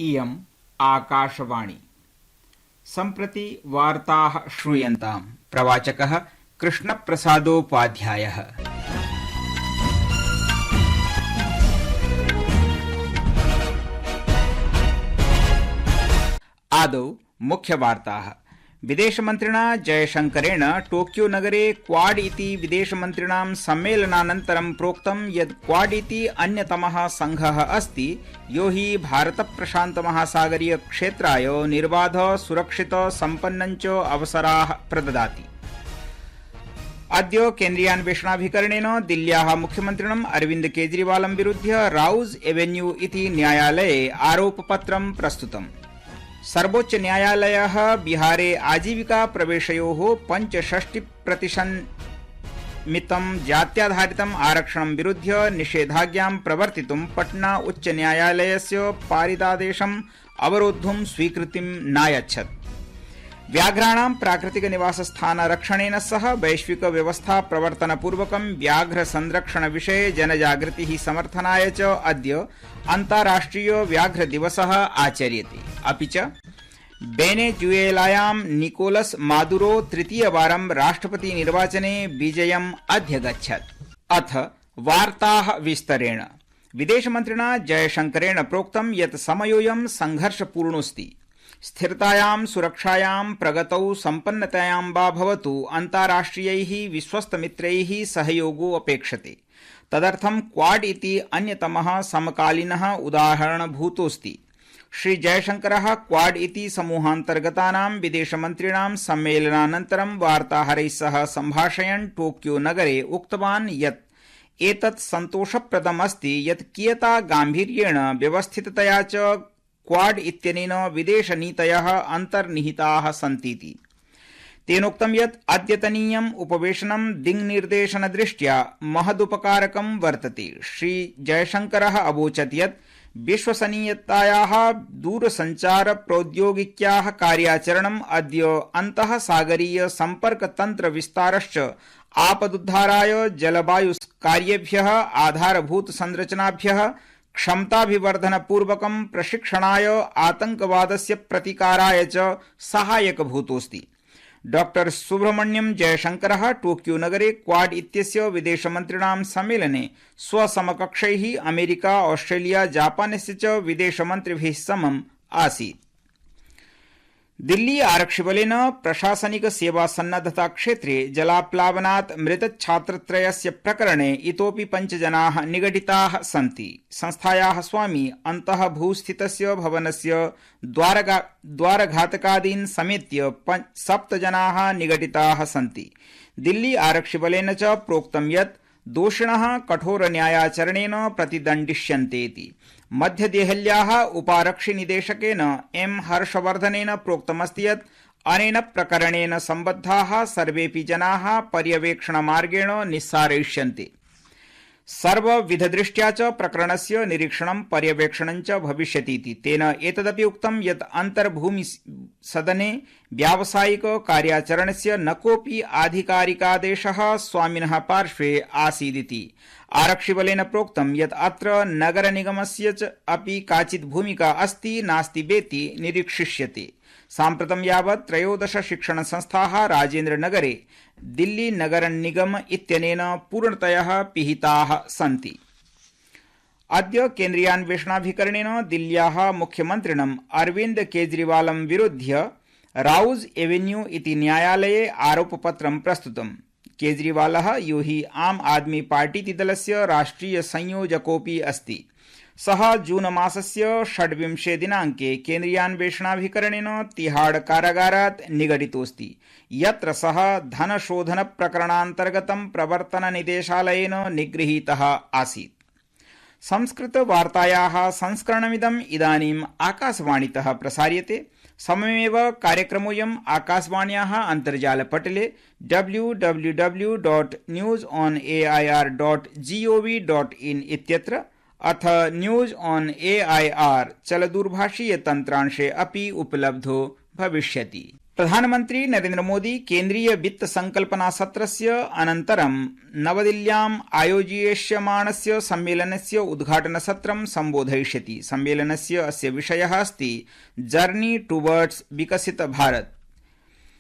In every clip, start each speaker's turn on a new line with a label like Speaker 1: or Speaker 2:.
Speaker 1: इयम् आकाशवाणी। सम्प्रति वार्ताः श्रूयन्ताम्। प्रवाचकः कृष्णप्रसादोपाध्यायः। आदौ मुख्यवार्ताः। विदेशमन्त्रिणा जयशंकरेण टोक्यो नगरे क्वाड इति विदेशमन्त्रिणां सम्मेलनानन्तरं प्रोक्तं यत् क्वाड इति अन्यतमः संघः अस्ति यो हि भारतप्रशान्तमहासागरीय क्षेत्राय निर्बाध सुरक्षित सम्पन्नञ्च अवसराः प्रददाति। अद्य केन्द्रीयान्वेषणाभिकरणेन दिल्ल्याः मुख्यमन्त्रिणं अरविन्द केजरीवालं विरुध्य राउज एवेन्यू इति न्यायालये आरोपपत्रं प्रस्तुतम्। सर्वोच्च न्यायालयः बिहारे आजीविका प्रवेशयोः 65% जात्याधारितम् आरक्षणं विरुध्य निषेधाज्ञां प्रवर्तितुं पटना उच्च न्यायालयस्य पारितादेशम् अवरोद्धुं स्वीकृतिं नायच्छत्। व्याघ्राणां प्राकृतिक निवासस्थानरक्षणेन सह वैश्विक व्यवस्था प्रवर्तनपूर्वकं व्याघ्र संरक्षण विषये जनजागृतिः समर्थनाय च अद्य अन्ताराष्ट्रिय व्याघ्र दिवसः आचर्यते। अपि च वेनेजुएलायां निकोलस मादुरो तृतीयवारं राष्ट्रपतिनिर्वाचने विजयम् अध्यगच्छत्। अथ वार्ताः विस्तरेण। विदेशमन्त्रिणा जयशंकरेण प्रोक्तं यत् समयोऽयं संघर्षपूर्णोऽस्ति। स्थिरतायां सुरक्षायां प्रगतौ सम्पन्नतायां वा भवतु अन्ताराष्ट्रियैः विश्वस्तमित्रैः सहयोगो अपेक्षते। तदर्थं क्वाड इति अन्यतमः समकालीनः उदाहरणभूतोऽस्ति। श्री जयशंकरः क्वाड इति समूहान्तर्गतानां विदेशमन्त्रिणां सम्मेलनानन्तरं वार्ताहरैः सह सम्भाषयन् टोक्यो नगरे उक्तवान् यत् एतत् सन्तोषप्रदम् अस्ति यत् कियता गाम्भीर्येण व्यवस्थिततया च क्वाड इत्यनेन विदेशनीतयः अन्तर्निहिताः सन्तीति। तेनोक्तं यत् अद्यतनीयम् उपवेशनं दिङ्निर्देशनदृष्ट्या महदुपकारकं वर्तते। श्री जयशंकरः अवोचत् यत् विश्वसनीयतायाः दूरसञ्चारप्रौद्योगिक्याः कार्याचरणम् अद्य अन्तःसागरीय सम्पर्कतन्त्रविस्तारश्च आपदुद्धाराय जलवायुकार्येभ्यः आधारभूतसंरचनाभ्यः क्षमताभिवर्धनपूर्वकं प्रशिक्षणाय आतंकवादस्य प्रतिकाराय च सहायकभूतोऽस्ति। डॉ सुब्रह्मण्यम जयशंकरः टोक्यो नगरे क्वाड इत्यस्य विदेशमन्त्रिणां सम्मेलने स्वसमकक्षैः अमेरिका, ऑस्ट्रेलिया, जापानस्य च विदेशमन्त्रिभिः समम् आसीत्। दिल्ली आरक्षिबलेन प्रशासनिक सेवा सन्नद्धता क्षेत्रे जलाप्लावनात् मृतछात्रत्रयस्य प्रकरणे इतोपि 5 जनाः निगडिताः सन्ति। संस्थायाः स्वामी अन्तःभूस्थितस्य भवनस्य द्वारघातकादीन् समेत्य 7 जनाः निगडिताः सन्ति। दिल्ली आरक्षिबलेन च प्रोक्तं यत् दोषिणः कठोरन्यायाचरणेन प्रतिदण्डिष्यन्ते इति। मध्यदेहल्याः उपारक्षिनिदेशकेन एम हर्षवर्धनेन प्रोक्तमस्ति यत् अनेन प्रकरणेन सम्बद्धाः सर्वेऽपि जनाः पर्यवेक्षणमार्गेण निस्सारयिष्यन्ते। सर्वविधदृष्ट्या च प्रकरणस्य निरीक्षणं पर्यवेक्षणं च भविष्यतीति। तेन एतदपि उक्तं यत् अन्तर्भूमिसदने व्यावसायिक कार्याचरणस्य न कोऽपि आधिकारिकादेशः स्वामिनः पार्श्वे आसीदिति। आरक्षिबलेन प्रोक्तं यत् अत्र नगरनिगमस्य च अपि काचित् भूमिका अस्ति नास्ति वेति निरीक्षिष्यते। साम्प्रतं यावत् 13 शिक्षणसंस्थाः राजेन्द्रनगरे दिल्ली नगर निगम इत्यनेन पूर्णतया पिहिताः सन्ति। अद्य केन्द्रीयान्वेषणाभिकरणेन दिल्ल्याः मुख्यमन्त्रिणं अरविन्द केजरीवालं विरुध्य राउज एवेन्यू इति न्यायालये आरोपपत्रं प्रस्तुतम्। केजरीवालः यो हि आम आदमी पार्टीति दलस्य राष्ट्रिय संयोजकोऽपि अस्ति। सः जून मासस्य 26 दिनाङ्के केन्द्रीयान्वेषणाभिकरणेन तिहाड़ कारागारात् निगडितोऽस्ति, यत्र सः धनशोधनप्रकरणान्तर्गतं प्रवर्तननिदेशालयेन निगृहीतः आसीत्। संस्कृतवार्तायाः संस्करणमिदम् इदानीम् आकाशवाणीतः प्रसार्यते। सममेव कार्यक्रमोऽयम् आकाशवाण्याः अन्तर्जालपटले www.newsonair.gov.in इत्यत्र अथ न्यूज ऑन एआईआर चलदूरभाषीय तन्त्रांशे अपि उपलब्धो भविष्यति। प्रधानमन्त्री नरेन्द्र मोदी केन्द्रीय वित्त संकल्पना सत्रस्य अनन्तरं नवदिल्ल्याम् आयोजयिष्यमाणस्य सम्मेलनस्य उद्घाटनसत्रं सम्बोधयिष्यति। सम्मेलनस्य अस्य विषयः अस्ति जर्नी टुवर्ड्स विकसित भारत।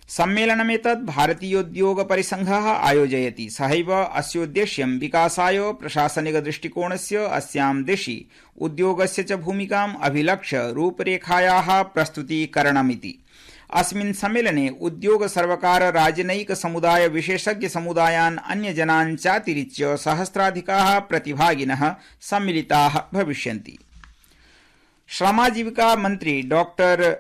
Speaker 1: सम्मेलनमेतत् भारतीयोद्योगपरिसंघः आयोजयति। सहैव अस्योद्देश्यं विकासाय प्रशासनिकदृष्टिकोणस्य अस्यां दिशि उद्योगस्य च भूमिकाम् अभिलक्ष्य रूपरेखायाः प्रस्तुतीकरणमिति। अस्मिन् सम्मेलने उद्योग सर्वकार राजनयिक समुदाय विशेषज्ञ समुदायान् अन्यजनान् चातिरिच्य सहस्राधिकाः प्रतिभागिनः सम्मिलिताः भविष्यन्ति। श्रमाजीविका मन्त्री डॉक्टर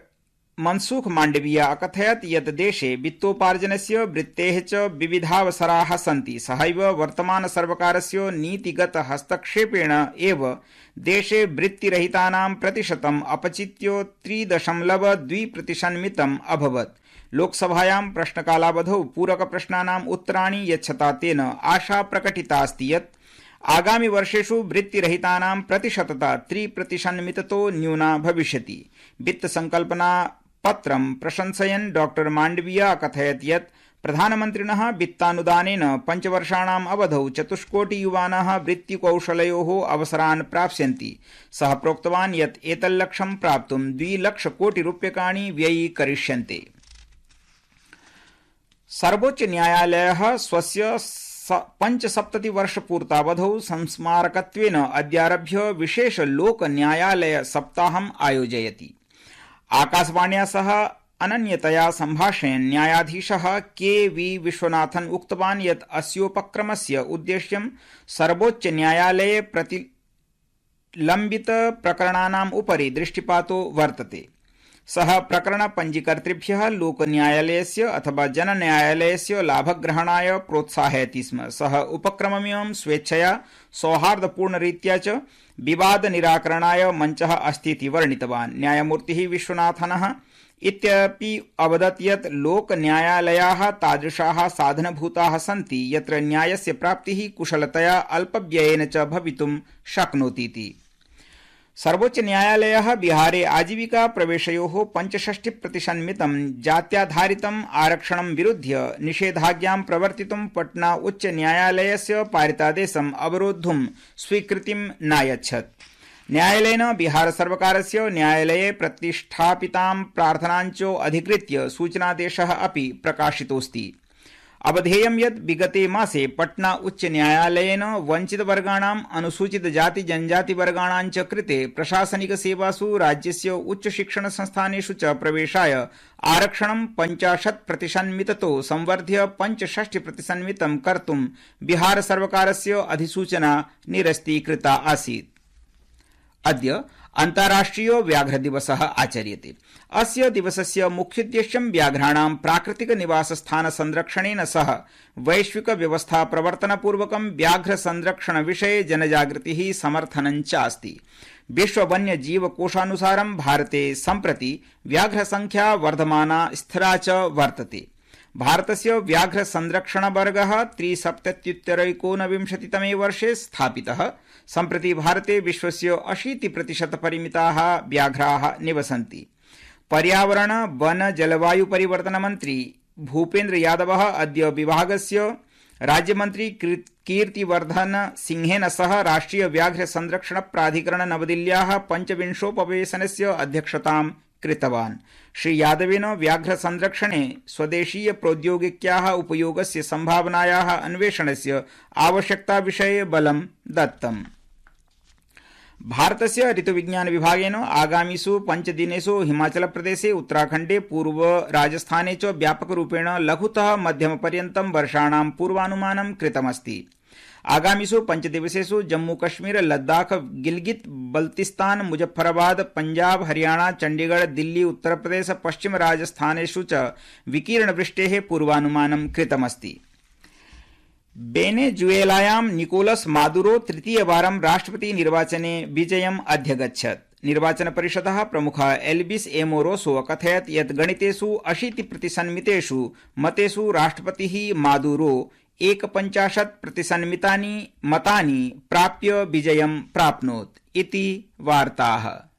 Speaker 1: मनसुख मांडविया अकथयत् यत् देशे वित्तोपार्जनस्य वृत्तेः च विविधावसराः सन्ति। सहैव वर्तमान सर्वकारस्य नीतिगत हस्तक्षेपेण एव देशे वृत्तिरहितानां प्रतिशतम् अपचित्य 3.2% अभवत्। लोकसभायां प्रश्नकालावधौ पूरकप्रश्नानाम् उत्तराणि यच्छता तेन आशा प्रकटिता अस्ति यत् आगामि वर्षेषु वृत्तिरहितानां प्रतिशतता 3% न्यूना भविष्यति। वित्त संकल्पना पत्रं प्रशंसयन् डॉक्टर मांडविया अकथयत् यत् प्रधानमन्त्रिणः वित्तानुदानेन 5 वर्षाणाम् अवधौ 4 कोटि युवानः वृत्तिकौशलयोः अवसरान् प्राप्स्यन्ति। सः प्रोक्तवान् यत् एतल्लक्ष्यं प्राप्तुं 2 लाख कोटि रूप्यकाणि व्ययीकरिष्यन्ते। सर्वोच्च न्यायालयः स्वस्य 75-वर्षपूर्तावधौ संस्मारकत्वेन अद्यारभ्य विशेष लोक न्यायालय सप्ताहम् आयोजयति। आकाशवाण्या सह अनन्यतया सम्भाषयन् न्यायाधीशः के.वी. विश्वनाथन् उक्तवान् यत् अस्योपक्रमस्य उद्देश्यं सर्वोच्च न्यायालये प्रतिलम्बित प्रकरणानाम् उपरि दृष्टिपातो वर्तते। सः प्रकरण पंजीकर्तृभ्यः लोकन्यायालयस्य अथवा जनन्यायालयस्य लाभग्रहणाय प्रोत्साहयति स्म। सः उपक्रममिमं स्वेच्छया सौहार्दपूर्णरीत्या च विवाद निराकरणाय मञ्चः अस्तीति वर्णितवान्। न्यायमूर्तिः विश्वनाथनः इत्यपि अवदत् यत् लोकन्यायालयाः तादृशाः साधनभूताः सन्ति यत्र न्यायस्य प्राप्तिः कुशलतया अल्पव्ययेन च भवितुं शक्नोतीति। सर्वोच्च न्यायालयः बिहारे आजीविका प्रवेशयोः 65% जात्याधारितम् आरक्षणं विरुध्य निषेधाज्ञां प्रवर्तितुं पटना उच्च न्यायालयस्य पारितादेशम् अवरोद्धुं स्वीकृतिं नायच्छत्। न्यायालयेन बिहार सर्वकारस्य न्यायालये प्रतिष्ठापितां प्रार्थनाञ्च अधिकृत्य सूचनादेशः अपि प्रकाशितोऽस्ति। अवधेयं यत् विगते मासे पटना उच्च न्यायालयेन वंचितवर्गाणाम् अनुसूचित जाति जनजाति वर्गाणां च कृते प्रशासनिक सेवासु राज्यस्य उच्च शिक्षण संस्थानेषु च प्रवेशाय आरक्षणं 50% संवर्ध्य 65% कर्तुं बिहार सर्वकारस्य अधिसूचना निरस्तीकृता आसीत्। अद्य अन्ताराष्ट्रियो व्याघ्र दिवसः आचर्यते। अस्य दिवसस्य मुख्योद्देश्यं व्याघ्राणां प्राकृतिक निवासस्थान संरक्षणेन सह वैश्विक व्यवस्था प्रवर्तनपूर्वकं व्याघ्र संरक्षण विषये जनजागृतिः समर्थनं च अस्ति। विश्व वन्यजीव कोषानुसारं भारते सम्प्रति व्याघ्र संख्या वर्धमाना स्थिरा च वर्तते। भारतस्य व्याघ्र संरक्षण वर्गः 1993 वर्षे स्थापितः। सम्प्रति भारते विश्वस्य 80% परिमिताः व्याघ्राः निवसन्ति। पर्यावरण वन जलवायु परिवर्तन मन्त्री भूपेन्द्र यादवः अद्य विभागस्य राज्यमन्त्री कीर्तिवर्धन सिंहेन सह राष्ट्रिय व्याघ्र संरक्षण प्राधिकरण नवदिल्ल्याः 25वेशनस्य अध्यक्षतां कृतवान्। श्री यादवेन व्याघ्र संरक्षणे स्वदेशीय प्रौद्योगिक्याः उपयोगस्य संभावनायाः अन्वेषणस्य आवश्यकता विषये बलं दत्तम्। भारतस्य ऋतुविज्ञान विभागेन आगामिषु 5 दिनेषु हिमाचल प्रदेशे उत्तराखण्डे पूर्व राजस्थाने च व्यापकरूपेण लघुतः मध्यमपर्यन्तं वर्षाणां पूर्वानुमानं कृतमस्ति। आगामिषु 5 दिवसेषु जम्मू कश्मीर लद्दाख गिलगित बल्तिस्तान मुजफ्फराबाद पंजाब हरियाणा चंडीगढ़ दिल्ली उत्तर प्रदेश पश्चिम राजस्थानेषु च विकीर्णवृष्टेः पूर्वानुमानं कृतमस्ति। वेनेजुएलायां निकोलस मादुरो तृतीयवारं राष्ट्रपति निर्वाचने विजयम् अध्यगच्छत्। निर्वाचन परिषदः प्रमुखः एल्विस एमोरोसो अकथयत् यत् गणितेषु 80% मतेषु राष्ट्रपतिः मादुरो 51% मतानि प्राप्य विजयं प्राप्नोत् इति वार्ताः।